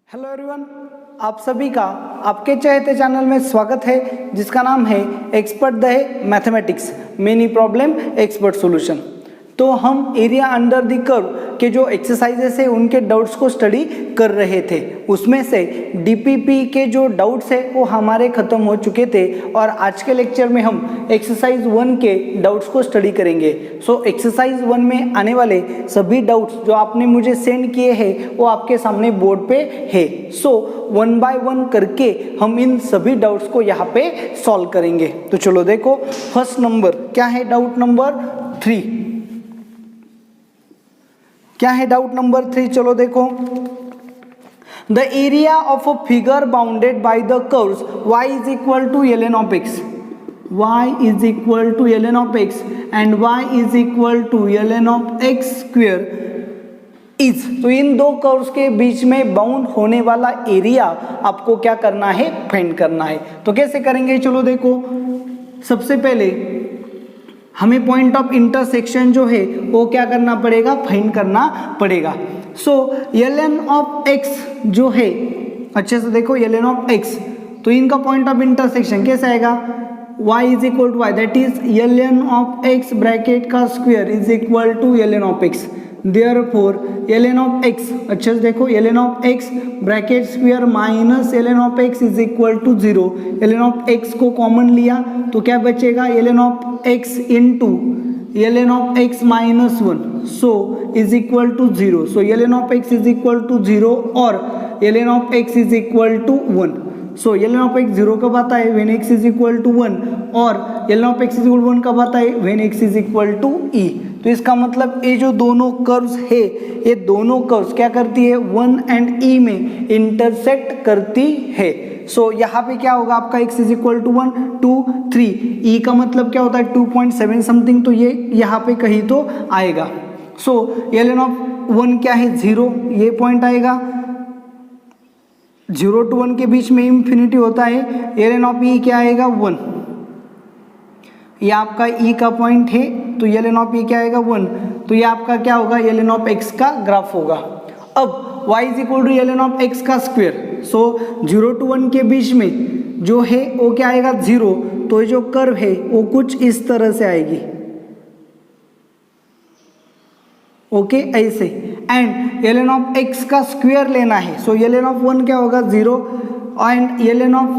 Hello everyone, आप सभी का आपके चहेते चैनल में स्वागत है जिसका नाम है expert the mathematics many problem expert solution. तो हम एरिया अंडर द कर्व के जो एक्सरसाइजेस है उनके डाउट्स को स्टडी कर रहे थे। उसमें से डीपीपी के जो डाउट्स है वो हमारे ख़त्म हो चुके थे और आज के लेक्चर में हम एक्सरसाइज 1 के डाउट्स को स्टडी करेंगे। सो एक्सरसाइज 1 में आने वाले सभी डाउट्स जो आपने मुझे सेंड किए हैं वो आपके सामने बोर्ड पे है। सो 1 बाय 1 करके हम इन सभी डाउट्स को यहाँ पे सॉल्व करेंगे। तो चलो देखो, फर्स्ट नंबर क्या है, डाउट नंबर 3 क्या है, डाउट नंबर 3 चलो देखो। The area of a figure bounded by the curves y is equal to ln of x, y is equal to ln of x and y is equal to ln of x square is. तो इन दो curves के बीच में bound होने वाला area आपको क्या करना है, फाइंड करना है। तो कैसे करेंगे, चलो देखो। सबसे पहले हमें पॉइंट ऑफ इंटरसेक्शन जो है वो क्या करना पड़ेगा, फाइंड करना पड़ेगा। सो ln ऑफ x जो है, अच्छे से देखो, ln ऑफ x, तो इनका पॉइंट ऑफ इंटरसेक्शन कैसे आएगा, y is equal to y, that is ln of x bracket का square is equal to ln of x। Therefore ln of x, अच्छे से देखो, ln of x bracket square minus ln of x is equal to 0। ln of x को common लिया तो क्या बचेगा, ln of x into ln of x minus 1, so is equal to 0। So ln of x is equal to 0 और ln of x is equal to 1। So ln of x 0 कब आता है, when x is equal to 1, और ln of x is equal to 1 कब आता है, when x is equal to e। तो इसका मतलब ये जो दोनों कर्व्स है, ये दोनों कर्व्स क्या करती है, 1 एंड e में इंटरसेक्ट करती है। सो यहाँ पे क्या होगा आपका, x is equal to 1 2 3, e का मतलब क्या होता है 2.7 समथिंग, तो ये यहाँ पे कहीं तो आएगा। सो ln ऑफ 1 क्या है, 0, ये पॉइंट आएगा। 0 to 1 के बीच में इंफिनिटी होता है। ln ऑफ e क्या आएगा, 1, ये आपका e का पॉइंट है, तो ln ऑफ e क्या आएगा, 1। तो ये आपका क्या होगा, ln ऑफ x का ग्राफ होगा। अब y is equal to ln of x का स्क्वायर। सो 0 to 1 के बीच में जो है वो क्या आएगा, 0। तो ये जो कर्व है वो कुछ इस तरह से आएगी, ओके, ऐसे। एंड ln ऑफ x का स्क्वायर लेना है। सो ln ऑफ 1 क्या होगा, 0, एंड ln ऑफ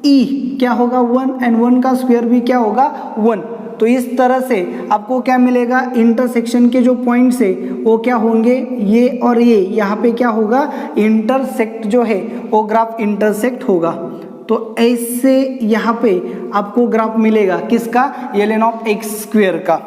e क्या होगा, 1, एंड 1 का स्क्वायर भी क्या होगा, 1। तो इस तरह से आपको क्या मिलेगा, इंटरसेक्शन के जो पॉइंट्स है वो क्या होंगे, ये और ये, यहाँ पे क्या होगा, इंटरसेक्ट जो है वो ग्राफ इंटरसेक्ट होगा। तो ऐसे यहाँ पे आपको ग्राफ मिलेगा किसका, ln ऑफ x स्क्वायर का।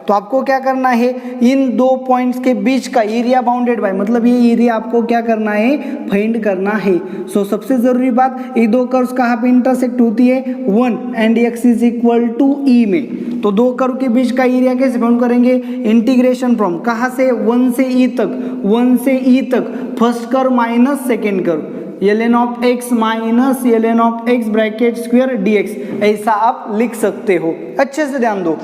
तो आपको क्या करना है, इन दो पॉइंट्स के बीच का एरिया बाउंडेड बाय, मतलब ये एरिया आपको क्या करना है, फाइंड करना है। सो सबसे जरूरी बात, ये दो कर्व्स कहाँ पे इंटरसेक्ट होती है, 1 and x is equal to e में। तो दो कर्व के बीच का एरिया कैसे फाइंड करेंगे, इंटीग्रेशन फ्रॉम, कहाँ से, 1 से e तक, 1 से e तक first curve minus second curve, ln of x minus ln of x bracket square dx, ऐसा आप लिख सकते हो। अच्छे से ध्यान दो।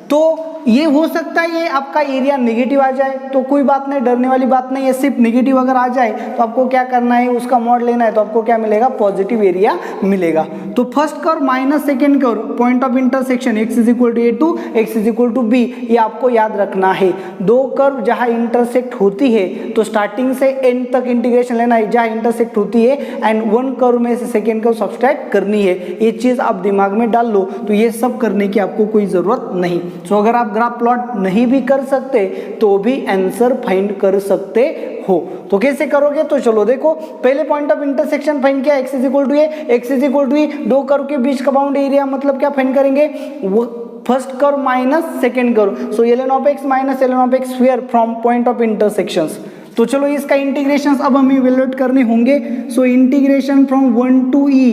तो ये हो सकता है ये आपका एरिया नेगेटिव आ जाए, तो कोई बात नहीं, डरने वाली बात नहीं है। सिर्फ नेगेटिव अगर आ जाए तो आपको क्या करना है, उसका मॉड लेना है, तो आपको क्या मिलेगा, पॉजिटिव एरिया मिलेगा। तो first curve minus second curve, point of intersection x is equal to a to x is equal to b, ये आपको याद रखना है। दो कर्व जहाँ इंटरसेक्ट होती है तो स्टार्टिंग से एंड तक इंटीग्रेशन लेना है जहाँ इंटरसेक्ट होती है, एंड 1 कर्व में से सेकेंड कर्व सब्सट्रैक्ट करनी है। ये चीज़ आप दिमाग में डाल लो, तो ये सब करने की आपको कोई ज़रूरत नहीं। सो अगर आप ग्राफ प्लॉट नहीं भी कर सकते तो भी आंसर फाइंड कर सकते हो। तो कैसे करोगे, तो चलो देखो। पहले पॉइंट ऑफ इंटरसेक्शन फाइंड किया, x is equal to a, x is equal to e, दो कर्व के बीच का बाउंड एरिया मतलब क्या फाइंड करेंगे, वो first curve minus second curve. So ln of x minus ln of x square from point of intersections. तो चलो इसका इंटीग्रेशन अब हमें इवैल्यूएट करने होंगे। So integration from 1 to e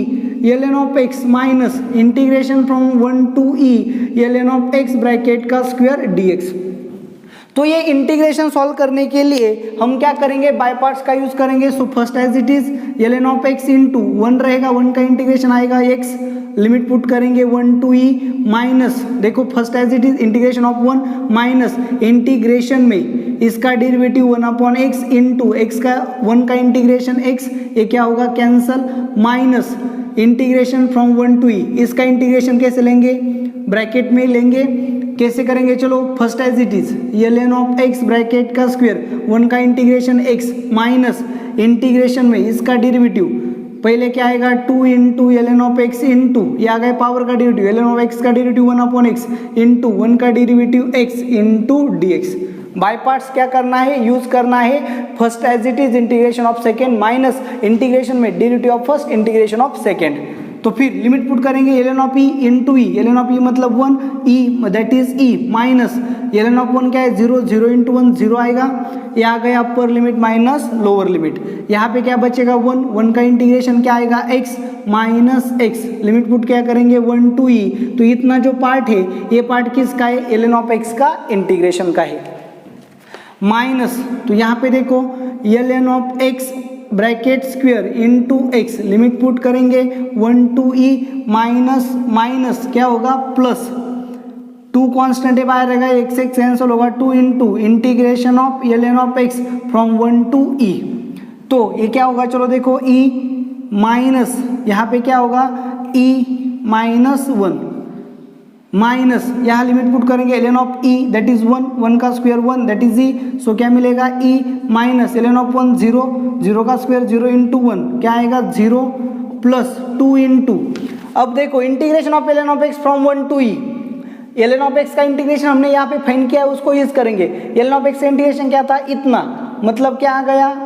ln of x minus integration from 1 to e ln of x bracket का square dx। तो ये इंटीग्रेशन सॉल्व करने के लिए हम क्या करेंगे, बाय पार्ट्स का यूज करेंगे। So first as it is ln of x into 1 रहेगा, 1 का इंटीग्रेशन आएगा x लिमिट पुट करेंगे 1 to e माइनस, देखो first as it is integration of 1 minus integration में इसका derivative 1 upon x into x का 1 का इंटीग्रेशन x, ये क्या होगा cancel, minus integration from 1 to e, इसका इंटीग्रेशन कैसे लेंगे, ब्रैकेट में लेंगे, कैसे करेंगे, चलो first as it is ln of x bracket का स्क्वायर 1 का इंटीग्रेशन x माइनस इंटीग्रेशन में इसका डेरिवेटिव, पहले क्या आएगा 2 into ln of x into ये आ गए पावर का डेरिवेटिव ln ऑफ x का डेरिवेटिव 1 अपॉन x इंटू 1 का derivative x into dx। By parts क्या करना है, यूज करना है first as it is integration of second minus integration में derivative of first integration of second. तो फिर लिमिट पुट करेंगे ln of e into e, ln of e मतलब 1, e that is e minus ln of 1 क्या है 0, 0 into 1 0 आएगा, ये आ गया upper limit minus lower limit, यहाँ पे क्या बचेगा 1, 1 का इंटीग्रेशन क्या आएगा x minus x, limit put क्या करेंगे 1 to e, तो इतना जो पार्ट है ये पार्ट किसका है, ln ऑफ x का इंटीग्रेशन का है, माइनस तो यहाँ पे देखो ln of x bracket square into x, limit put करेंगे 1 to e माइनस माइनस क्या होगा प्लस, 2 कांस्टेंट है बाहर रहेगा, x से कैंसिल होगा, 2 into integration of ln of x from 1 to e, तो ये क्या होगा, चलो देखो e माइनस यहाँ पे क्या होगा e माइनस 1 माइनस यहाँ लिमिट पुट करेंगे ln of e that is 1, 1 का स्क्वायर 1 दैट इज e, सो क्या मिलेगा e माइनस ln ऑफ 1 0, 0 का स्क्वायर 0 इंटू 1 क्या आएगा 0 प्लस 2 इंटू, अब देखो integration of ln of x from 1 to e, ln of x का इंटीग्रेशन हमने यहाँ पे फाइंड किया है उसको यूज करेंगे, ln ऑफ x का इंटीग्रेशन क्या था इतना, मतलब क्या आ गया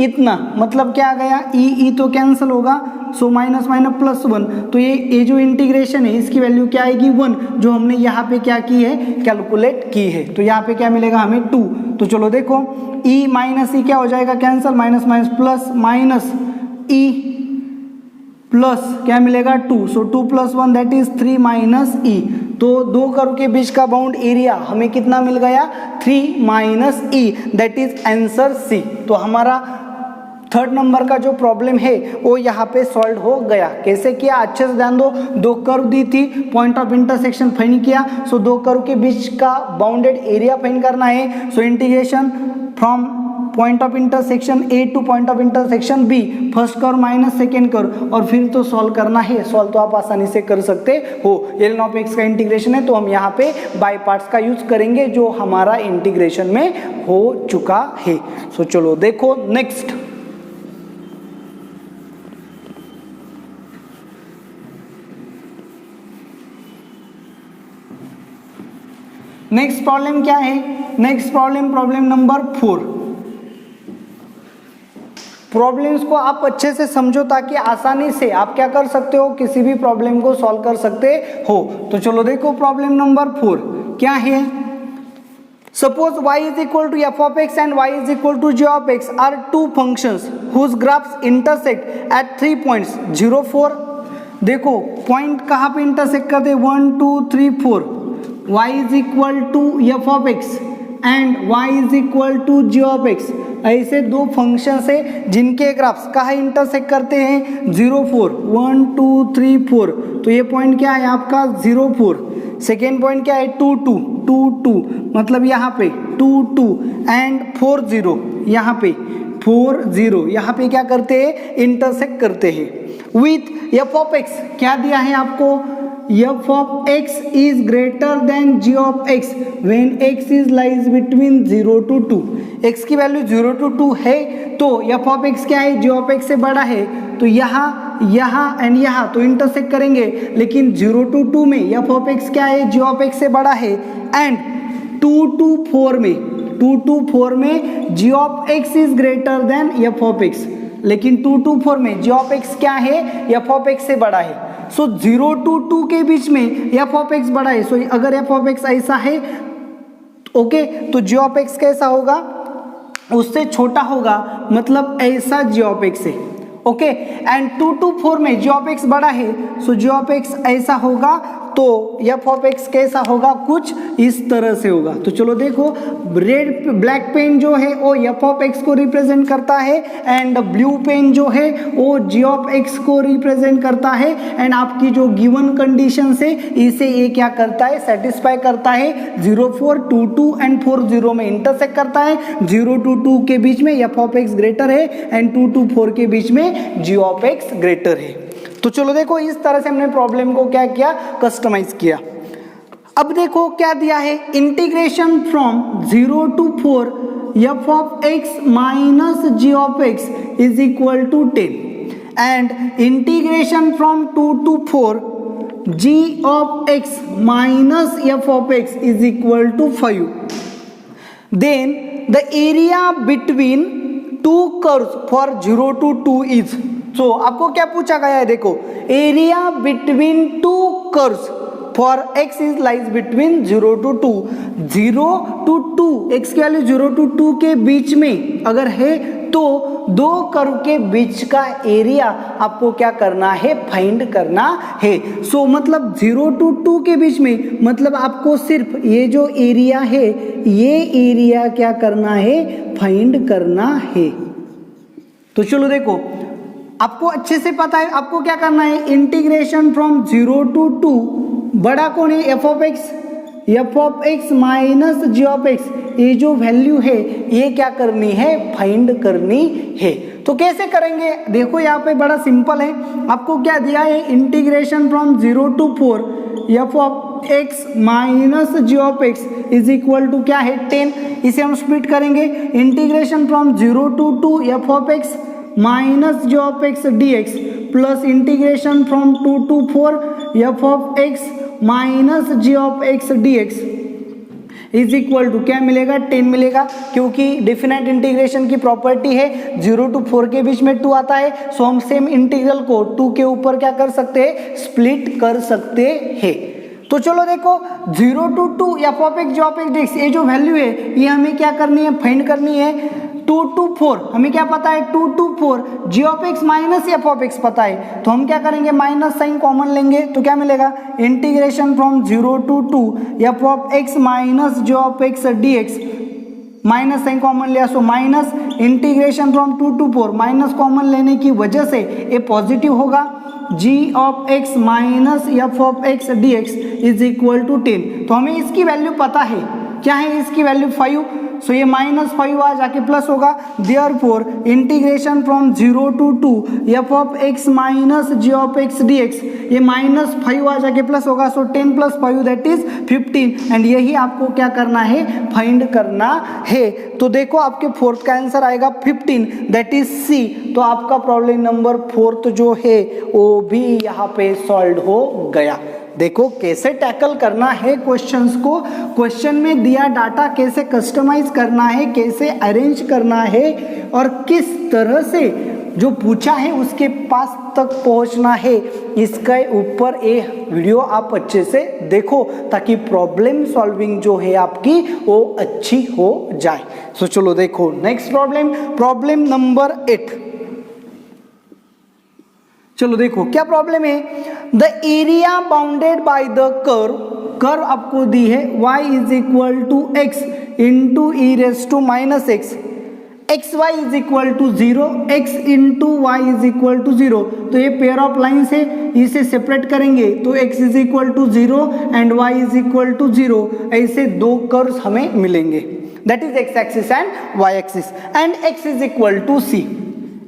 इतना, मतलब क्या आ गया e तो कैंसिल होगा, सो माइनस माइनस प्लस 1, तो ये जो इंटीग्रेशन है इसकी वैल्यू क्या आएगी 1, जो हमने यहाँ पे क्या की है कैलकुलेट की है, तो यहाँ पे क्या मिलेगा हमें 2, तो चलो देखो e माइनस ई क्या हो जाएगा cancel, minus minus plus minus e plus क्या मिलेगा 2, सो 2 plus 1 that is 3 minus e, तो दो कर्व के बीच का बाउंड एरिया हमें कितना मिल गया 3 minus e that is answer C. तो हमारा थर्ड नंबर का जो प्रॉब्लम है वो यहाँ पे सॉल्व हो गया। कैसे किया अच्छे से ध्यान दो, दो कर्व दी थी, पॉइंट ऑफ इंटरसेक्शन फाइंड किया, सो दो कर्व के बीच का बाउंडेड एरिया फाइंड करना है, so integration from point of intersection A to point of intersection B, first curve minus second curve, और फिर तो सॉल्व करना है। सॉल्व तो आप आसानी से कर सकते हो, ln ऑफ x का इंटीग्रेशन है तो हम यहाँ पे बाय पार्ट्स का यूज करेंगे जो हमारा इंटीग्रेशन में हो चुका है। सो चलो देखो नेक्स्ट, नेक्स्ट प्रॉब्लम क्या है, नेक्स्ट प्रॉब्लम नंबर 4। प्रॉब्लम्स को आप अच्छे से समझो ताकि आसानी से आप क्या कर सकते हो, किसी भी प्रॉब्लम को सॉल्व कर सकते हो। तो चलो देखो प्रॉब्लम नंबर 4 क्या है। Suppose y is equal to f of x and y is equal to g of x are two functions whose graphs intersect at 3 points 0, 4। देखो पॉइंट कहाँ पे इंटरसेक्ट करते हैं 1, 2, 3, 4। y is equal to f of x and y is equal to g of x, ऐसे दो functions है जिनके graphs कहाँ इंटरसेक्ट करते हैं 0, 4, 1, 2, 3, 4। तो ये पॉइंट क्या है आपका 0, 4। सेकेंड पॉइंट क्या है 2, 2, 2, 2, मतलब यहाँ पे 2, 2 एंड 4, 0, यहाँ पे 4, 0, यहाँ पे क्या करते हैं इंटरसेक्ट करते हैं विथ f of x। क्या दिया है आपको, f of x is greater than g of x when x is lies between 0 to 2। x की वैल्यू 0 to 2 है तो f of x क्या है, g of x से बड़ा है, तो यहाँ एंड यहाँ तो इंटरसेक्ट करेंगे, लेकिन 0 to 2 में f of x क्या है, g of x से बड़ा है, एंड 2 to 4 में g of x is greater than f of x, लेकिन 2 to 4 में g of x क्या है, f of x से बड़ा है। सो 0 to 2 के बीच में f of x बड़ा है, सो अगर f of x ऐसा है ओके तो g of x कैसा होगा, उससे छोटा होगा, मतलब ऐसा g of x है ओके। एंड 2 to 4 में g of x बड़ा है, सो g of x ऐसा होगा, तो तो एफ ऑफ एक्स कैसा होगा, कुछ इस तरह से होगा। तो चलो देखो, रेड ब्लैक पेन जो है वो एफ ऑफ एक्स को रिप्रेजेंट करता है एंड ब्लू पेन जो है वो जी ऑफ एक्स को रिप्रेजेंट करता है एंड आपकी जो गिवन कंडीशन है इसे ये क्या करता है, सेटिस्फाई करता है। 0, 4, 2, 2 एंड 4, 0 में इंटरसेक्ट करता है। 0 to 2 के बीच में एफ ऑफ एक्स ग्रेटर है एंड 2 to 4 के बीच में जी ऑफ एक्स ग्रेटर है। तो चलो देखो, इस तरह से हमने प्रॉब्लम को क्या किया, कस्टमाइज किया। अब देखो क्या दिया है, integration from 0 to 4 f of x minus ji of x is equal to 10 and integration from 2 to 4 g of x minus f of x is equal to 5. Then the area between two curves for 0 to 2 is, so आपको क्या पूछा गया है, देखो area between two curves for x is lies between 0 to 2, 0 to 2 x की value 0 to 2 के बीच में अगर है तो दो कर्व के बीच का एरिया आपको क्या करना है, फाइंड करना है। सो मतलब 0 to 2 के बीच में, मतलब आपको सिर्फ ये जो एरिया है ये एरिया क्या करना है, फाइंड करना है। तो चलो देखो, आपको अच्छे से पता है आपको क्या करना है, इंटीग्रेशन फ्रॉम 0 to 2, बड़ा कौन है, f of x minus ji of x, ये जो वैल्यू है ये क्या करनी है, फाइंड करनी है। तो कैसे करेंगे, देखो यहाँ पे बड़ा सिंपल है। आपको क्या दिया है, integration from 0 to 4 f of x minus ji of x is equal to क्या है, 10। इसे हम स्प्लिट करेंगे, integration from 0 to 2 F of x minus ji of x D x plus integration from 2 to 4 f of x minus ji of x D x is equal to क्या मिलेगा, 10 मिलेगा, क्योंकि definite integration की property है 0 to 4 के बीच में 2 आता है। सो हम सेम इंटीग्रल को 2 के ऊपर क्या कर सकते हैं, स्प्लिट कर सकते हैं। तो चलो देखो, 0 to 2 F of x g of x D x, ये जो वैल्यू है ये हमें क्या करनी है, फाइंड करनी है। 2 to 4 हमें क्या पता है, 2 to 4 g of x minus F of x पता है, तो हम क्या करेंगे, माइनस साइन कॉमन लेंगे तो क्या मिलेगा, integration from 0 to 2 F of x minus ji of x D X, minus sign common लिया so minus, integration from 2 to 4 minus common लेने की वजह से ये पॉजिटिव होगा, G of x minus F of x D x is equal to 10। तो हमें इसकी वैल्यू पता है, क्या है इसकी वैल्यू 5, सो ये -5 आ जाके प्लस होगा। Therefore integration from 0 to 2 F of x minus ji of x D x, ये -5 आ जाके प्लस होगा, सो 10 + 5 दैट इज 15 एंड यही आपको क्या करना है, फाइंड करना है। तो देखो आपके फोर्थ का आंसर आएगा 15 दैट इज सी। तो आपका प्रॉब्लम नंबर 4 जो है वो भी यहाँ पे सॉल्व हो गया। देखो कैसे टैकल करना है क्वेश्चंस को, क्वेश्चन में दिया डाटा कैसे कस्टमाइज करना है, कैसे अरेंज करना है और किस तरह से जो पूछा है उसके पास तक पहुंचना है, इसके ऊपर ये वीडियो आप अच्छे से देखो ताकि प्रॉब्लम सॉल्विंग जो है आपकी वो अच्छी हो जाए। सो चलो देखो नेक्स्ट प्रॉब्लम नंबर 8। चलो देखो क्या प्रॉब्लम है, the area bounded by the curve आपको दी है y is equal to x into e raise to minus x, x y is equal to 0, x into y is equal to 0। तो ये pair of lines है, इसे separate करेंगे तो x is equal to 0 and y is equal to 0, ऐसे दो कर्व्स हमें मिलेंगे, that is x axis and y axis, and x is equal to c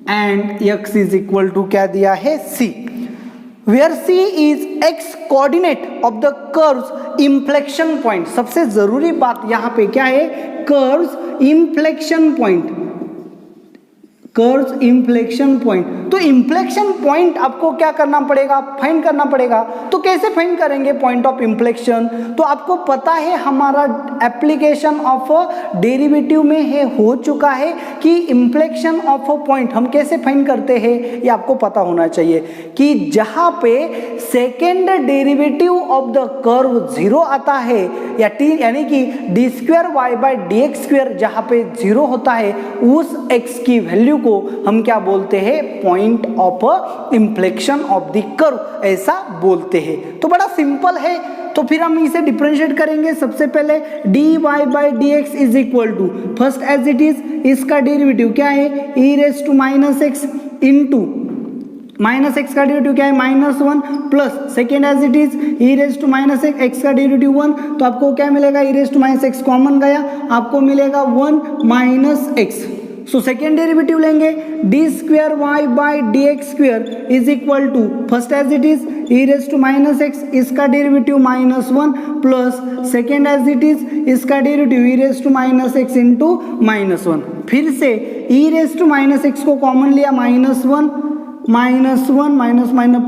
and x is equal to क्या दिया है, c, where c is x coordinate of the curve's inflection point. सबसे जरूरी बात यहाँ पे क्या है, curve's inflection point, curve's inflection point. तो इंफ्लेक्शन पॉइंट आपको क्या करना पड़ेगा, फाइंड करना पड़ेगा। तो कैसे फाइंड करेंगे पॉइंट ऑफ इंफ्लेक्शन, तो आपको पता है हमारा एप्लीकेशन ऑफ डेरिवेटिव में है हो चुका है कि इंफ्लेक्शन ऑफ अ पॉइंट हम कैसे फाइंड करते हैं, ये आपको पता होना चाहिए कि जहां पे second derivative of the curve 0 आता है या यानी कि d² y/dx² जहां पे 0 होता है, उस x की वैल्यू को हम क्या बोलते हैं, point of inflection of the curve ऐसा बोलते हैं। तो बड़ा सिंपल है। तो फिर हम इसे डिफरेंशिएट करेंगे। सबसे पहले dy by dx is equal to, first as it is इसका डेरिवेटिव क्या है, e raise to minus X into minus x का डेरिवेटिव क्या है, -1 plus second as it is e raise to minus x का डेरिवेटिव 1, तो आपको क्या मिलेगा, e raise to minus X common गया, आपको मिलेगा 1 minus X. So second derivative लेंगे, D square Y by D X square is equal to, first as it is e raise to minus X, इसका derivative -1 plus second as it is इसका derivative e raise to minus X into -1। फिर से e raise to minus X को common लिया, -1 minus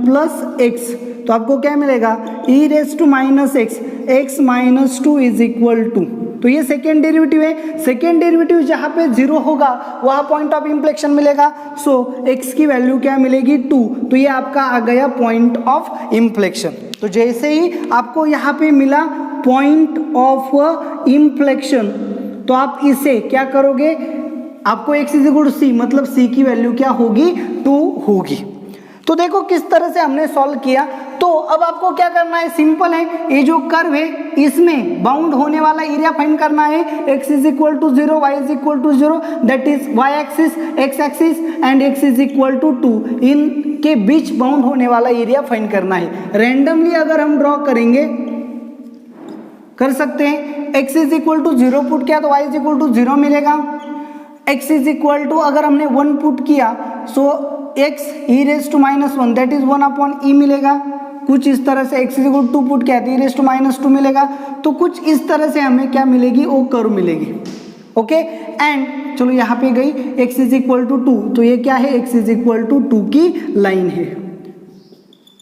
plus x, तो आपको क्या मिलेगा, e raise to minus x minus 2 is equal to, तो ये सेकेंड डेरिवेटिव है। सेकेंड डेरिवेटिव जहाँ पे 0 होगा वहाँ पॉइंट ऑफ इंफ्लेक्शन मिलेगा। सो x की वैल्यू क्या मिलेगी, 2, तो ये आपका आ गया पॉइंट ऑफ इंफ्लेक्शन। तो जैसे ही आपको यहाँ पे मिला पॉइंट ऑफ इंफ्लेक्शन, तो आप इसे क्या करोगे, आपको x इज इक्वल टू सी, मतलब c की वैल्यू क्या होगी, 2 होगी। तो देखो किस तरह से हमने सॉल्व किया। तो अब आपको क्या करना है, सिंपल है, ये जो कर्व है इसमें बाउंड होने वाला एरिया फाइंड करना है। x is equal to 0, y is equal to 0, that is y axis, x axis and x is equal to 2, इनके बीच बाउंड होने वाला एरिया फाइंड करना है। रैंडमली अगर हम ड्रॉ करेंगे कर सकते हैं, x is equal to 0 put किया तो y इज इक्वल टू 0 मिलेगा, x इज इक्वल टू अगर हमने 1 पुट किया so x e raise to -1 that is 1 upon e मिलेगा। कुछ इस तरह से x is equal to 2 put किया तो e रेज टू -2 मिलेगा। तो कुछ इस तरह से हमें क्या मिलेगी, वो कर्व मिलेगी। ओके, एंड चलो यहाँ पे गई x इज इक्वल टू 2, तो ये क्या है, x इज इक्वल टू 2 की लाइन है।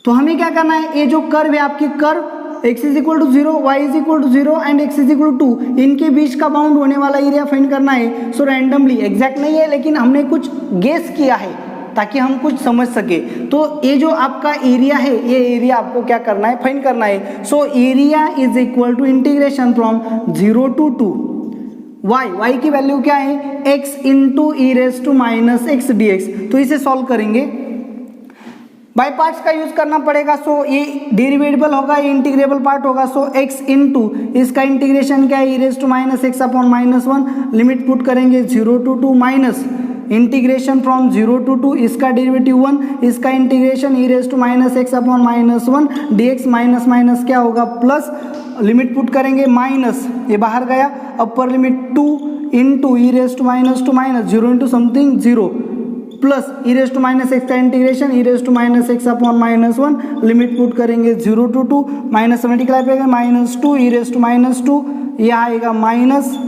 तो हमें क्या करना है, ये जो कर्व है आपकी curve x is equal to 0, y is equal to 0 and x is equal to 2, इनके बीच का बाउंड होने वाला एरिया फाइंड करना है। सो रैंडमली, एग्जैक्ट नहीं है लेकिन हमने कुछ गेस किया है ताकि हम कुछ समझ सके। तो ये जो आपका एरिया है, ये एरिया आपको क्या करना है, फाइंड करना है। So area is equal to integration from 0 to 2 y की वैल्यू क्या है, x into e raise to minus x D x. तो इसे सॉल्व करेंगे, बाय पार्ट्स का यूज करना पड़ेगा। सो ये डेरिवेटिबल होगा, ये इंटीग्रेबल पार्ट होगा। सो x इंटू इसका इंटीग्रेशन क्या है, e raise to minus x upon -1, limit put करेंगे 0 to 2 minus integration from 0 to 2, इसका डेरिवेटिव 1, इसका integration e raise to minus x upon -1 dx minus minus क्या होगा प्लस, लिमिट पुट करेंगे minus, ये बाहर गया, upper limit 2 into e raise to minus 0 into something 0 plus e raise to minus x का integration e raise to minus x upon -1, limit put करेंगे 0 to 2, minus multiply करेंगे -2 e raise to -2, यह आएगा minus,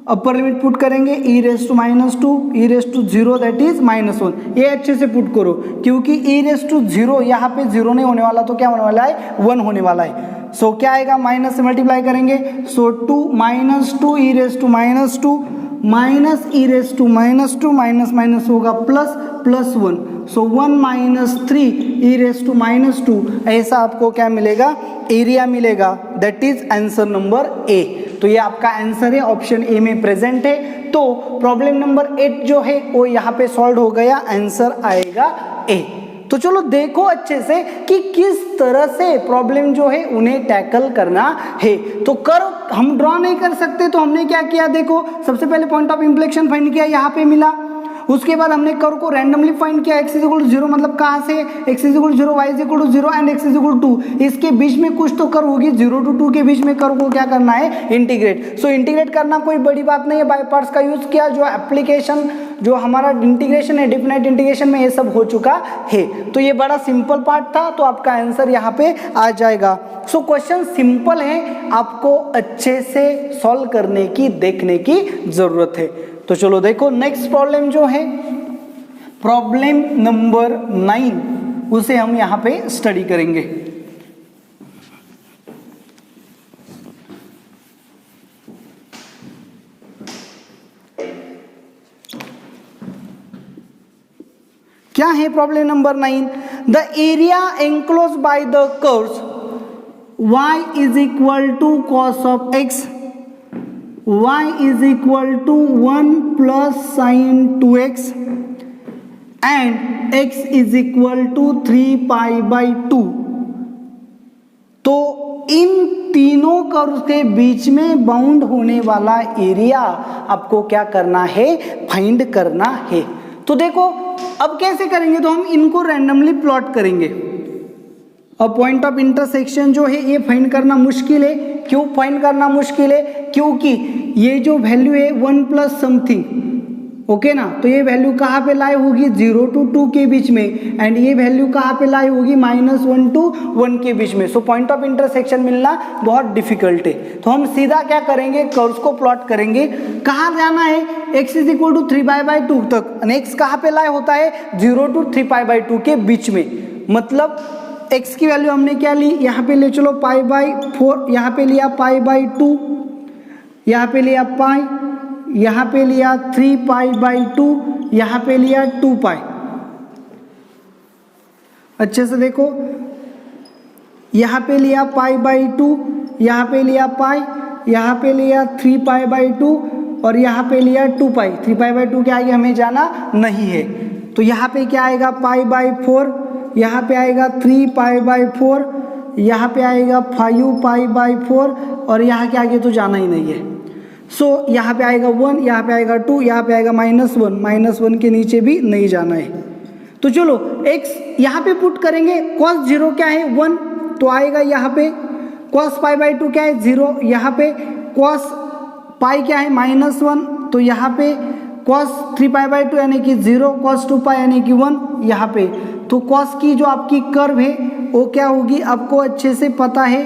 अपर limit put करेंगे e raise to -2 e raise to 0 that is -1। ये अच्छे से put करो क्योंकि ई रेज टू 0 यहाँ पे 0 नहीं होने वाला, तो क्या होने वाला है, 1 होने वाला है। सो क्या आएगा, माइनस से मल्टीप्लाई करेंगे, so 2 -2 e raise to -2 minus e raise to -2 minus minus होगा plus 1, so 1 - 3 e raise to -2, ऐसा आपको क्या मिलेगा, एरिया मिलेगा। That is answer number A. तो ये आपका आंसर है, ऑप्शन ए में प्रेजेंट है। तो प्रॉब्लम नंबर 8 जो है वो यहाँ पे सॉल्व हो गया, आंसर आएगा ए। तो चलो देखो अच्छे से कि किस तरह से प्रॉब्लम जो है उन्हें टैकल करना है। तो कर्व हम ड्रॉ नहीं कर सकते, तो हमने क्या किया, देखो सबसे पहले पॉइंट ऑफ इंफ्लेक्शन फाइंड किया, यहाँ पे मिला। उसके बाद हमने कर्व को रैंडमली फाइंड किया, x इज इक्वल टू 0 मतलब कहाँ से, x is equal to 0, y is equal to 0 and x is equal to 2, इसके बीच में कुछ तो कर्व होगी, 0 to 2 के बीच में कर्व को क्या करना है, इंटीग्रेट। सो इंटीग्रेट करना कोई बड़ी बात नहीं है, बाय पार्ट्स का यूज किया, जो एप्लीकेशन जो हमारा इंटीग्रेशन है डिफिनाइट इंटीग्रेशन में ये सब हो चुका है। तो ये बड़ा सिंपल पार्ट था, तो आपका आंसर यहाँ पे आ जाएगा। सो क्वेश्चन सिंपल है, आपको अच्छे से सॉल्व करने की, देखने की जरूरत है। तो चलो देखो नेक्स्ट प्रॉब्लम जो है, प्रॉब्लम नंबर 9, उसे हम यहाँ पे स्टडी करेंगे। क्या है problem number 9, the area enclose by the curves y is equal to cos of x, y is equal to 1 plus sine 2x and x is equal to 3π/2। तो इन तीनों कर्व के बीच में बाउंड होने वाला एरिया आपको क्या करना है, फाइंड करना है। तो देखो अब कैसे करेंगे, तो हम इनको रैंडमली प्लॉट करेंगे। अब पॉइंट ऑफ इंटरसेक्शन जो है ये फाइंड करना मुश्किल है। क्यों फाइंड करना मुश्किल है? क्योंकि ये जो वैल्यू है 1 प्लस समथिंग, ओके ना, तो ये वैल्यू कहाँ पे लाई होगी, 0 to 2 के बीच में, एंड ये वैल्यू कहाँ पे लाई होगी, -1 to 1 के बीच में। सो पॉइंट ऑफ इंटरसेक्शन मिलना बहुत डिफिकल्ट है। तो हम सीधा क्या करेंगे, कर्व्स को प्लॉट करेंगे। कहाँ जाना है, x इज इक्वल टू 3π/2 तक। x कहाँ पे लाई होता है, 0 to 3π/2 के बीच में। मतलब x की वैल्यू हमने क्या ली, यहाँ पे ले चलो π/4, यहाँ पे लिया π/2, यहाँ पे लिया पाई, यहाँ पे लिया 3π/2, यहाँ पे लिया 2π। अच्छे से देखो, यहाँ पे लिया π/2, यहाँ पे लिया पाई, यहाँ पे लिया 3π/2 और यहाँ पे लिया 2π। 3π/2 के आगे हमें जाना नहीं है। तो यहाँ पे क्या आएगा, π/4, यहाँ पे आएगा 3π/4, यहाँ पे आएगा 5π/4 और यहाँ के आगे तो जाना ही नहीं है। सो यहाँ पे आएगा 1, यहाँ पे आएगा 2, यहाँ पे आएगा -1 के नीचे भी नहीं जाना है। तो चलो x यहाँ पे पुट करेंगे। cos 0 क्या है, 1, तो आएगा यहाँ पे। cos π/2 क्या है, 0, यहाँ पे। cos पाई क्या है, -1, तो यहाँ पे। cos 3π/2 यानी कि 0, cos 2π यानी कि 1 यहाँ पे। तो cos की जो आपकी कर्व है वो क्या होगी, आपको अच्छे से पता है,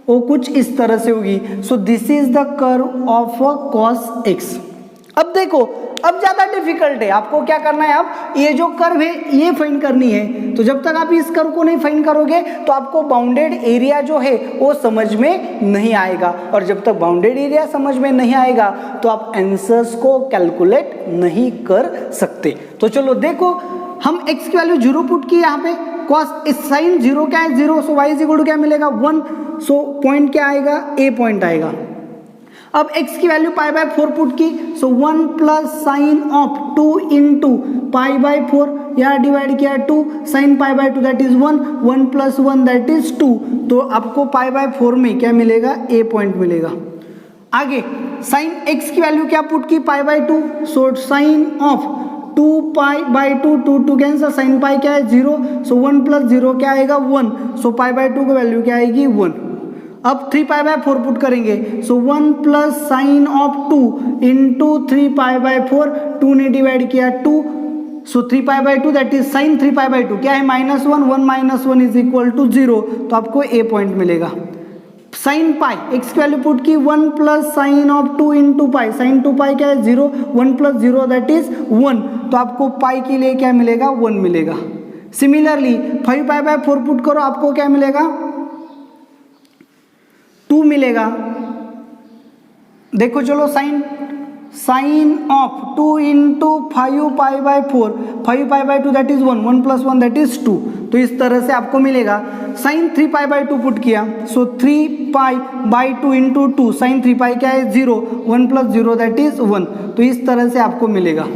वो कुछ इस तरह से होगी। So this is the curve of cos x। अब देखो, अब ज्यादा डिफिकल्ट है, आपको क्या करना है, अब ये जो कर्व है ये फाइंड करनी है। तो जब तक आप इस कर्व को नहीं फाइंड करोगे तो आपको बाउंडेड एरिया जो है वो समझ में नहीं आएगा, और जब तक बाउंडेड एरिया समझ में नहीं आएगा तो आप आंसर्स को कैलकुलेट नहीं कर सकते। तो चलो देखो, हम x की वैल्यू 0 पुट की यहाँ पे, cos साइन 0 क्या है, 0, सो y इज इक्वल टू क्या मिलेगा, 1, सो पॉइंट क्या आएगा, a पॉइंट आएगा। अब x की वैल्यू π/4 पुट की, so 1 plus sine of 2 into π/4, यहाँ डिवाइड किया 2, sine π/2 that is 1, 1 plus 1 that is 2। तो आपको π/4 में क्या मिलेगा, a पॉइंट मिलेगा। आगे साइन x की वैल्यू क्या पुट की, π/2, so sine of 2π/2, 2 cancel, sine pi क्या है, 0, सो 1 प्लस 0 क्या आएगा, 1, सो π/2 की वैल्यू क्या आएगी, 1। अब 3π/4 पुट करेंगे, सो 1 प्लस साइन ऑफ 2 इंटू 3π/4, 2 ने डिवाइड किया 2, सो 3π/2 दैट इज साइन 3π/2 क्या है, -1, 1 - 1 इज इक्वल टू 0, तो आपको a पॉइंट मिलेगा। साइन पाई x की वैल्यू पुट की, 1 plus sine of 2 into pi, sine 2π क्या है, 0, 1 प्लस 0 दैट इज 1, तो आपको पाई के लिए क्या मिलेगा, 1 मिलेगा। सिमिलरली 5π/4 पुट करो, आपको क्या मिलेगा, 2 मिलेगा। देखो चलो, sine of 2 into 5π/4, 5π/2 that is 1, 1 plus 1 that is 2, तो इस तरह से आपको मिलेगा। साइन 3π/2 पुट किया, सो 3π/2 इंटू 2, साइन 3π क्या है, 0, 1 प्लस 0 दैट इज 1, तो इस तरह से आपको मिलेगा।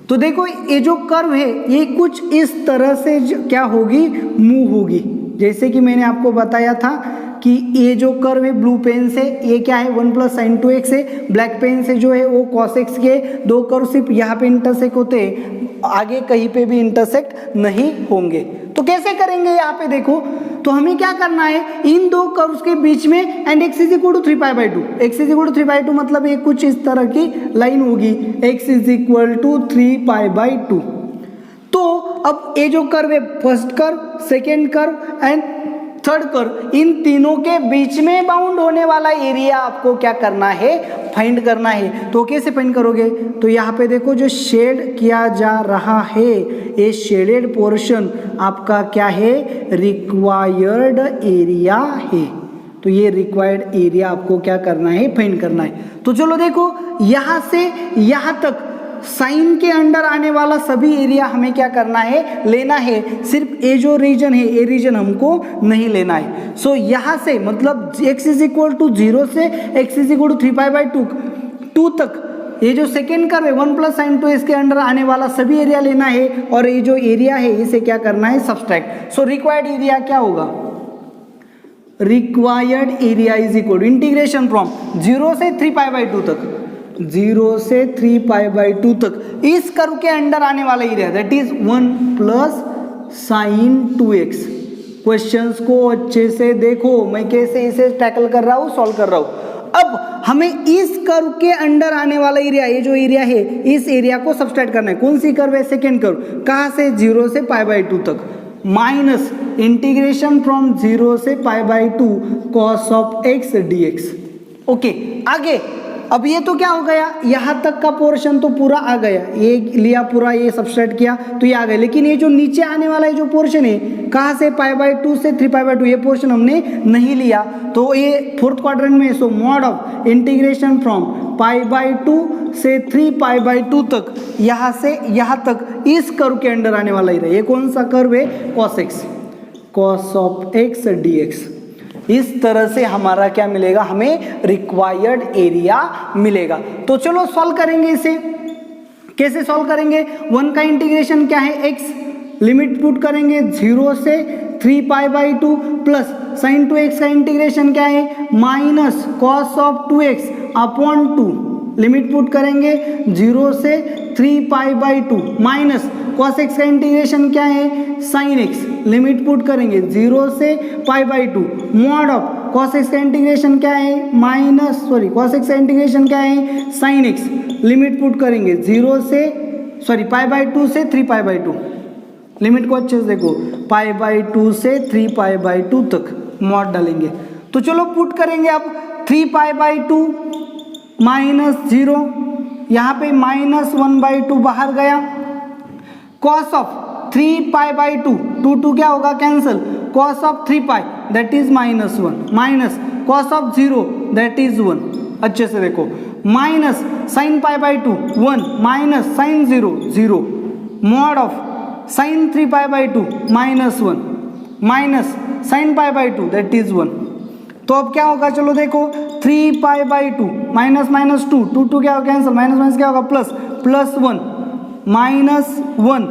तो देखो ये जो कर्व है ये कुछ इस तरह से क्या होगी, मूव होगी। जैसे कि मैंने आपको बताया था कि ये जो कर्व है ब्लू पेन से, ये क्या है, 1 प्लस साइन 2x है, ब्लैक पेन से जो है वो cos x के दो कर्व सिर्फ यहाँ पे इंटरसेक्ट होते हैं, आगे कहीं पे भी इंटरसेक्ट नहीं होंगे। तो कैसे करेंगे, यहाँ पे देखो, तो हमें क्या करना है, इन दो कर्व्स के बीच में, and x is equal to 3π/2, x is equal to 3/2 मतलब ये कुछ इस तरह की लाइन होगी, x इज इक्वल टू 3π/2। तो अब ये जो कर्व है, first curve, second curve and third curve, इन तीनों के बीच में बाउंड होने वाला एरिया आपको क्या करना है, फाइंड करना है। तो कैसे फाइंड करोगे, तो यहाँ पे देखो जो शेड किया जा रहा है, ये शेडेड पोर्शन आपका क्या है, रिक्वायर्ड एरिया है। तो ये रिक्वायर्ड एरिया आपको क्या करना है, फाइंड करना है। तो चलो देखो, यहाँ से यहाँ तक साइन के अंडर आने वाला सभी एरिया हमें क्या करना है, लेना है। सिर्फ ये जो रीजन है, ये रीजन हमको नहीं लेना है। सो यहाँ से मतलब x इज इक्वल टू 0 से x इज इक्वल टू 3π/2 तक ये जो सेकेंड कर्व है 1 प्लस साइन 2 इसके अंडर आने वाला सभी एरिया लेना है और ये जो एरिया है इसे क्या करना है, सब्सट्रैक्ट। सो रिक्वायर्ड एरिया क्या होगा, required area is equal to integration from 0 से 3π/2 तक, 0 से 3π/2 तक इस कर्व के अंडर आने वाला area that is 1 plus sine 2x। Questions को अच्छे से देखो, मैं कैसे इसे टैकल कर रहा हूं, सॉल्व कर रहा हूं। अब हमें इस कर्व के अंडर आने वाला एरिया, ये जो एरिया है इस एरिया को सब्सट्रैक्ट करना है। कौन सी कर्व है, सेकेंड कर्व, कहां से, 0 से π/2 तक, माइनस इंटीग्रेशन फ्रॉम 0 से π/2 cos of x dx। Okay, आगे अब ये तो क्या हो गया, यहां तक का पोर्शन तो पूरा आ गया, ये लिया पूरा, ये सब्सट्रैक्ट किया तो ये आ गया। लेकिन ये जो नीचे आने वाला जो पोर्शन है, कहां से, π/2 से 3π/2, ये पोर्शन हमने नहीं लिया तो ये फोर्थ क्वाड्रेंट में। सो मॉड ऑफ इंटीग्रेशन फ्रॉम π/2 से 3π/2 तक, यहां से यहां तक इस कर्व के अंडर आने वाला एरिया, ये कौन सा कर्व है, cos x, cos of x dx। इस तरह से हमारा क्या मिलेगा, हमें रिक्वायर्ड एरिया मिलेगा। तो चलो सॉल्व करेंगे इसे, कैसे सॉल्व करेंगे, 1 का इंटीग्रेशन क्या है, x, लिमिट पुट करेंगे 0 से 3π/2 प्लस साइन 2x का इंटीग्रेशन क्या है, minus cos of 2x upon 2, limit put करेंगे 0 से 3π/2 माइनस cos x का इंटीग्रेशन क्या है, साइन x, लिमिट पुट करेंगे 0 से π/2 मॉड ऑफ cos x का इंटीग्रेशन क्या है, माइनस cos x का इंटीग्रेशन क्या है, साइन x, लिमिट पुट करेंगे 0 से π/2 से 3π/2, लिमिट को अच्छे से देखो, π/2 से 3π/2 तक मॉड डालेंगे। तो चलो पुट करेंगे अब 3π/2 माइनस 0, यहाँ पे -1/2 बाहर गया, cos ऑफ 3π/2, 2 क्या होगा, cancel, cos of 3π that is -1 minus cos of 0 that is 1, अच्छे से देखो, minus sine π/2 1 minus sine 0 0, mod of sine 3π/2 -1 minus sine π/2 that is 1। तो अब क्या होगा, चलो देखो, 3π/2 माइनस माइनस 2, 2 क्या होगा, कैंसिल, माइनस माइनस क्या होगा, plus 1 minus 1,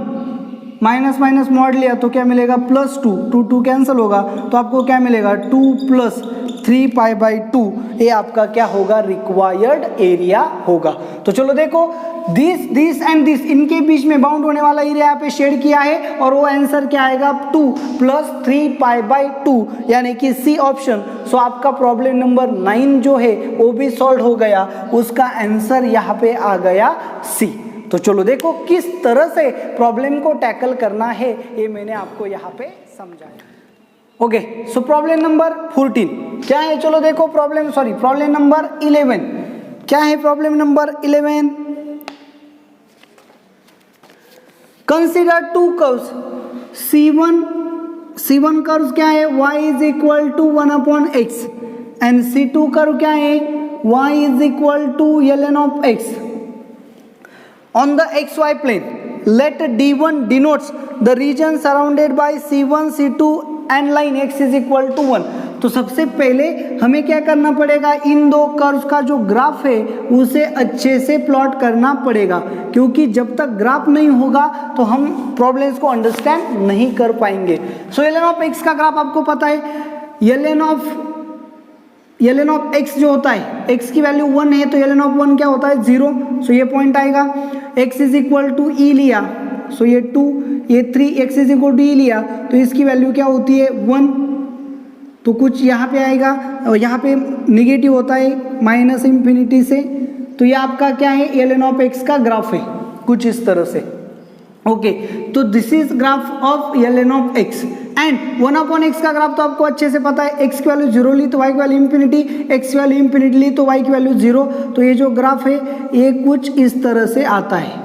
minus minus mod लिया तो क्या मिलेगा, +2, 2 कैंसिल होगा तो आपको क्या मिलेगा, 2 प्लस 3π/2, ये आपका क्या होगा, रिक्वायर्ड एरिया होगा। तो चलो देखो, दिस एंड दिस, इनके बीच में बाउंड होने वाला एरिया यहाँ पे शेड किया है और वो आंसर क्या आएगा, 2 प्लस 3π/2 यानी कि सी ऑप्शन। सो आपका प्रॉब्लम नंबर 9 जो है वो भी सॉल्व हो गया, उसका आंसर यहाँ पे आ गया सी। तो चलो देखो किस तरह से प्रॉब्लम को टैकल करना है, ये मैंने आपको यहाँ पे समझाया। ओके, सो प्रॉब्लम नंबर 14 क्या है, चलो देखो, प्रॉब्लम नंबर 11 क्या है, problem number 11, consider 2 curves C1 curve क्या है, y is equal to 1/x and C2 curve क्या है, y is equal to ln of x on the xy plane. Let D1 denotes the region surrounded by C1, C2 and line x is equal to 1. तो सबसे पहले हमें क्या करना पड़ेगा, इन दो कर्व्स का जो ग्राफ है उसे अच्छे से प्लॉट करना पड़ेगा, क्योंकि जब तक ग्राफ नहीं होगा तो हम प्रॉब्लम्स को अंडरस्टैंड नहीं कर पाएंगे। सो ln ऑफ x का ग्राफ आपको पता है, ln ऑफ x जो होता है, x की वैल्यू 1 है तो ln ऑफ 1 क्या होता है, 0। सो ये पॉइंट आएगा, x is equal to e लिया, सो ये 2 ये 3, x is equal to e लिया तो इसकी वैल्यू क्या होती है, 1। तो कुछ यहाँ पे आएगा और यहाँ पे निगेटिव होता है -∞ से, तो ये आपका क्या है, ln ऑफ x का ग्राफ है कुछ इस तरह से। ओके, तो this is graph of ln of x and 1/x का ग्राफ तो आपको अच्छे से पता है, x की वैल्यू 0 ली तो y की वैल्यू इंफिनिटी, x की वैल्यू इंफिनिटी ली तो y की वैल्यू 0। तो ये जो ग्राफ है ये कुछ इस तरह से आता है।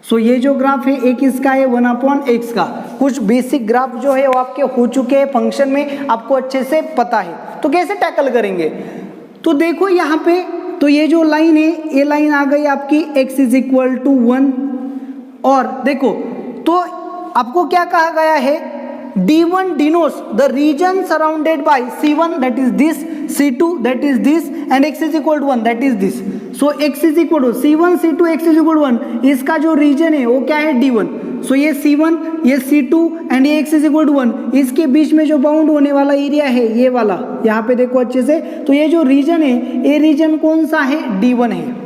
सो ये जो ग्राफ है एक इसका है 1/x का, कुछ बेसिक ग्राफ जो है वो आपके हो चुके हैं फंक्शन में, आपको अच्छे से पता है। तो कैसे टैकल करेंगे, तो देखो यहाँ पे, तो ये जो लाइन है ये लाइन आ गई आपकी x इज इक्वल टू 1, और देखो तो आपको क्या कहा गया है, D1 denotes the region surrounded by C1 that is this, C2 that is this and x is equal to 1 that is this। So x is equal to C1 C2 x is equal to 1, इसका जो reason है वो क्या है D1। सो ये C1 ये C2 and ये x is equal to 1, इसके बीच में जो बाउंड होने वाला एरिया है ये वाला, यहाँ पे देखो अच्छे से, तो ये जो रीजन है ये रीजन कौन सा है, D1 है।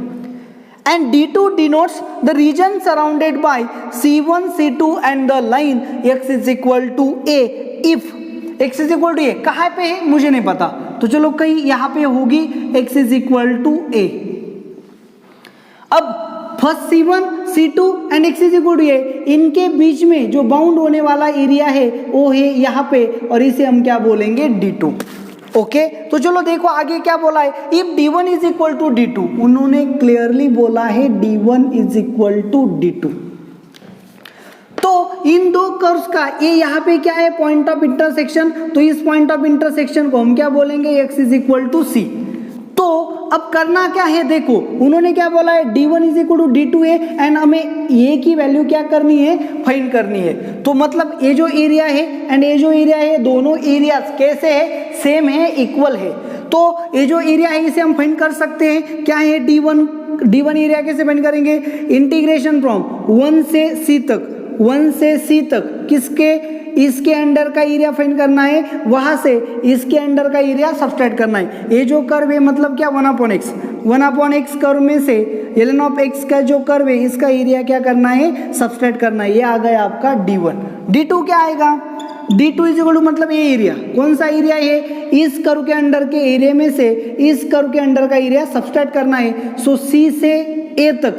And D2 denotes the region surrounded by C1, C2 and the line x is equal to A if x is equal to A कहाँ पे है मुझे नहीं पता, तो चलो कहीं यहाँ पे होगी x is equal to A। अब first C1, C2 and x is equal to A, इनके बीच में जो बाउंड होने वाला एरिया है वो है यहाँ पे, और इसे हम क्या बोलेंगे, D2। ओके तो चलो देखो आगे क्या बोला है, if D1 is equal to D2, उन्होंने क्लियरली बोला है D1 is equal to D2। तो इन दो कर्व्स का ये यहाँ पे क्या है, पॉइंट ऑफ इंटरसेक्शन, तो इस पॉइंट ऑफ इंटरसेक्शन को हम क्या बोलेंगे, x is equal to C। तो अब करना क्या है, देखो उन्होंने क्या बोला है, D1 is equal to D2 है एंड हमें ये की वैल्यू क्या करनी है, फाइंड करनी है। तो मतलब ये जो एरिया है एंड ये जो एरिया है, दोनों एरियाज कैसे है, सेम है, इक्वल है। तो ये जो एरिया है इसे हम फाइंड कर सकते हैं, क्या है D1 एरिया कैसे फाइंड करेंगे, इंटीग्रेशन फ्रॉम 1 से C तक, 1 से C तक किसके, इसके अंडर का एरिया फाइंड करना है, वहां से इसके अंडर का एरिया सब्सट्रैक्ट करना है। ये जो कर्व है मतलब क्या, 1/x कर्व में से ln ऑफ x का जो कर्व है इसका एरिया क्या करना है, सब्सट्रैक्ट करना है। ये आ गया आपका D1। D2 क्या आएगा, D2 इज इक्वल टू मतलब ये एरिया, कौन सा एरिया है, इस कर्व के अंडर के एरिया में से इस कर्व के अंडर का एरिया सब्सट्रैक्ट करना है। सो C से A तक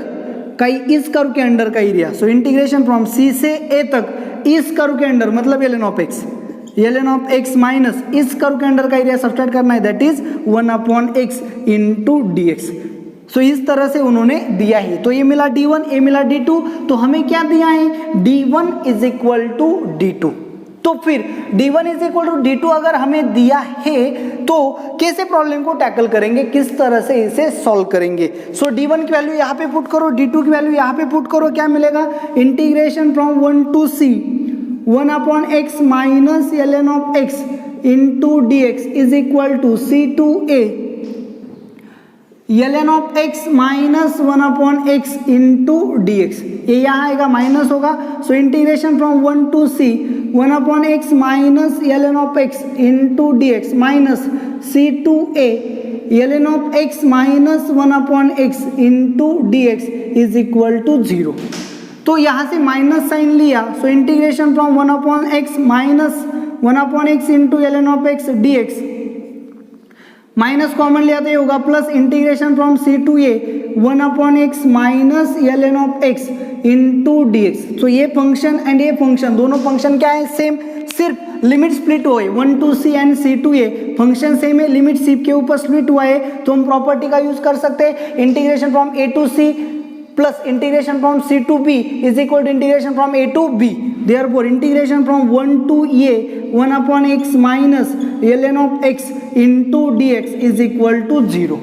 कई इस कर्व के अंडर का area, so integration from C से A तक इस कर्व के अंडर मतलब ln ऑफ x माइनस इस कर्व के अंडर का एरिया सब्सट्रैक्ट करना है, that is 1/x into dx। सो इस तरह से उन्होंने दिया है, तो ये मिला D1, ये मिला D2, तो हमें क्या दिया है, D1 is equal to D2। तो फिर D1 is equal to D2 अगर हमें दिया है तो कैसे प्रॉब्लम को टैकल करेंगे, किस तरह से इसे सॉल्व करेंगे। सो D1 की वैल्यू यहाँ पे पुट करो, D2 की वैल्यू यहाँ पे पुट करो, क्या मिलेगा, integration from 1 to C 1/x minus ln of x into dx is equal to C to A ln of x minus 1/x into dx, ये यहाँ आएगा माइनस होगा। So integration from 1 to C 1/x minus ln of x into dx minus C to A ln of x minus 1/x into dx is equal to 0। तो यहाँ से minus sign लिया, so integration from 1/x minus 1/x into ln of x dx, minus common लिया तो ये होगा plus integration from C to A 1/x minus ln of x into dx। तो ये फंक्शन एंड ये फंक्शन, दोनों function क्या है, सेम, सिर्फ लिमिट स्प्लिट हुए 1 to C and C to A, function same है, लिमिट C के ऊपर स्प्लिट हुआ है, तो हम प्रॉपर्टी का यूज कर सकते हैं, integration from A to C plus integration from C to B is equal to integration from A to B। Therefore integration from 1 to A 1/x minus ln of x into dx is equal to 0।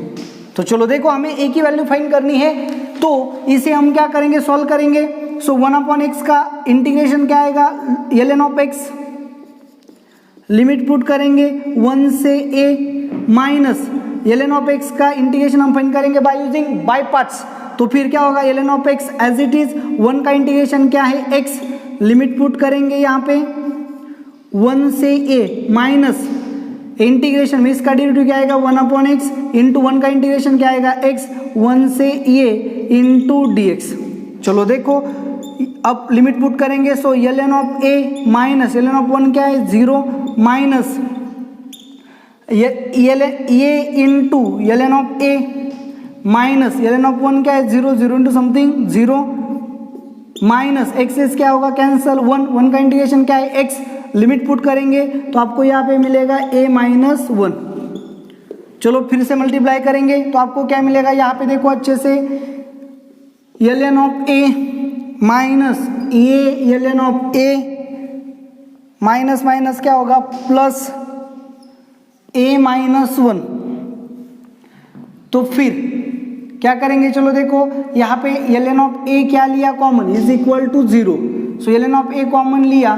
तो चलो देखो हमें a की value find करनी है, तो इसे हम क्या करेंगे, सॉल्व करेंगे। सो 1/x का इंटीग्रेशन क्या आएगा, ln of x, limit put करेंगे 1 से a minus ln of x का इंटीग्रेशन हम फाइंड करेंगे बाय यूजिंग बाय पार्ट्स। तो फिर क्या होगा, ln of x as it is, 1 का इंटीग्रेशन क्या है x, लिमिट पुट करेंगे यहाँ पे 1 से a माइनस इंटीग्रेशन में इसका डेरिवेटिव क्या आएगा 1/x इंटू 1 का इंटीग्रेशन क्या आएगा x 1 से a इंटू dx। चलो देखो अब लिमिट पुट करेंगे, सो ln of a minus ln of 1 क्या है 0 माइनस ये into ln of a minus ln of 1 क्या है 0 0 इंटू समथिंग 0 माइनस एक्सेस क्या होगा कैंसल 1 का इंटीग्रेशन क्या है x, लिमिट पुट करेंगे तो आपको यहाँ पे मिलेगा a माइनस 1। चलो फिर से मल्टीप्लाई करेंगे तो आपको क्या मिलेगा, यहाँ पे देखो अच्छे से ln ऑफ a माइनस ये ln of a minus minus क्या होगा प्लस a माइनस 1। तो फिर क्या करेंगे, चलो देखो यहाँ पे ln ऑफ a क्या लिया common is equal to 0। So ln of a common लिया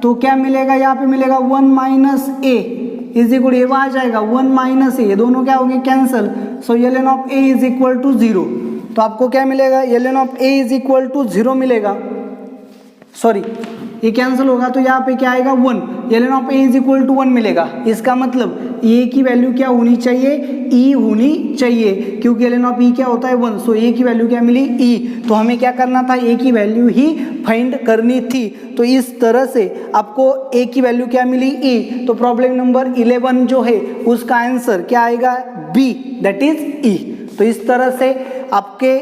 तो क्या मिलेगा, यहाँ पे मिलेगा 1 माइनस a इज इक्वल ये वहाँ आ जाएगा 1 माइनस ए, ये दोनों क्या होंगे cancel, so ln of A is equal to 0। तो आपको क्या मिलेगा, ln of A is equal to 0 मिलेगा, सॉरी ये कैंसिल होगा तो यहाँ पे क्या आएगा 1, ln of A is equal to 1 मिलेगा। इसका मतलब ए की वैल्यू क्या होनी चाहिए, ई होनी चाहिए, क्योंकि ln ऑफ ई क्या होता है 1, सो ए की वैल्यू क्या मिली ई। तो हमें क्या करना था, ए की वैल्यू ही फाइंड करनी थी। तो इस तरह से आपको ए की वैल्यू क्या मिली ई। तो प्रॉब्लम नंबर 11 जो है उसका आंसर क्या आएगा बी, दैट इज ई। तो इस तरह से आपके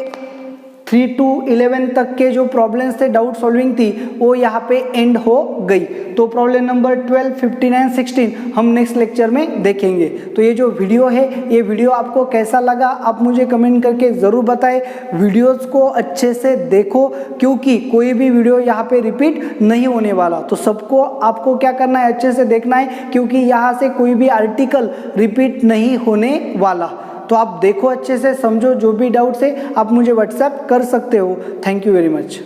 3 to 11 तक के जो प्रॉब्लम्स थे, डाउट सॉल्विंग थी, वो यहाँ पे एंड हो गई। तो प्रॉब्लम नंबर 12, 15 एंड 16 हम नेक्स्ट लेक्चर में देखेंगे। तो ये जो वीडियो है, ये वीडियो आपको कैसा लगा आप मुझे कमेंट करके ज़रूर बताएं। वीडियोस को अच्छे से देखो, क्योंकि कोई भी वीडियो यहाँ पे रिपीट नहीं होने वाला। तो सबको आपको क्या करना है, अच्छे से देखना है, क्योंकि यहाँ से कोई भी आर्टिकल रिपीट नहीं होने वाला। तो आप देखो अच्छे से, समझो, जो भी डाउट्स है आप मुझे व्हाट्सएप कर सकते हो। Thank you very much.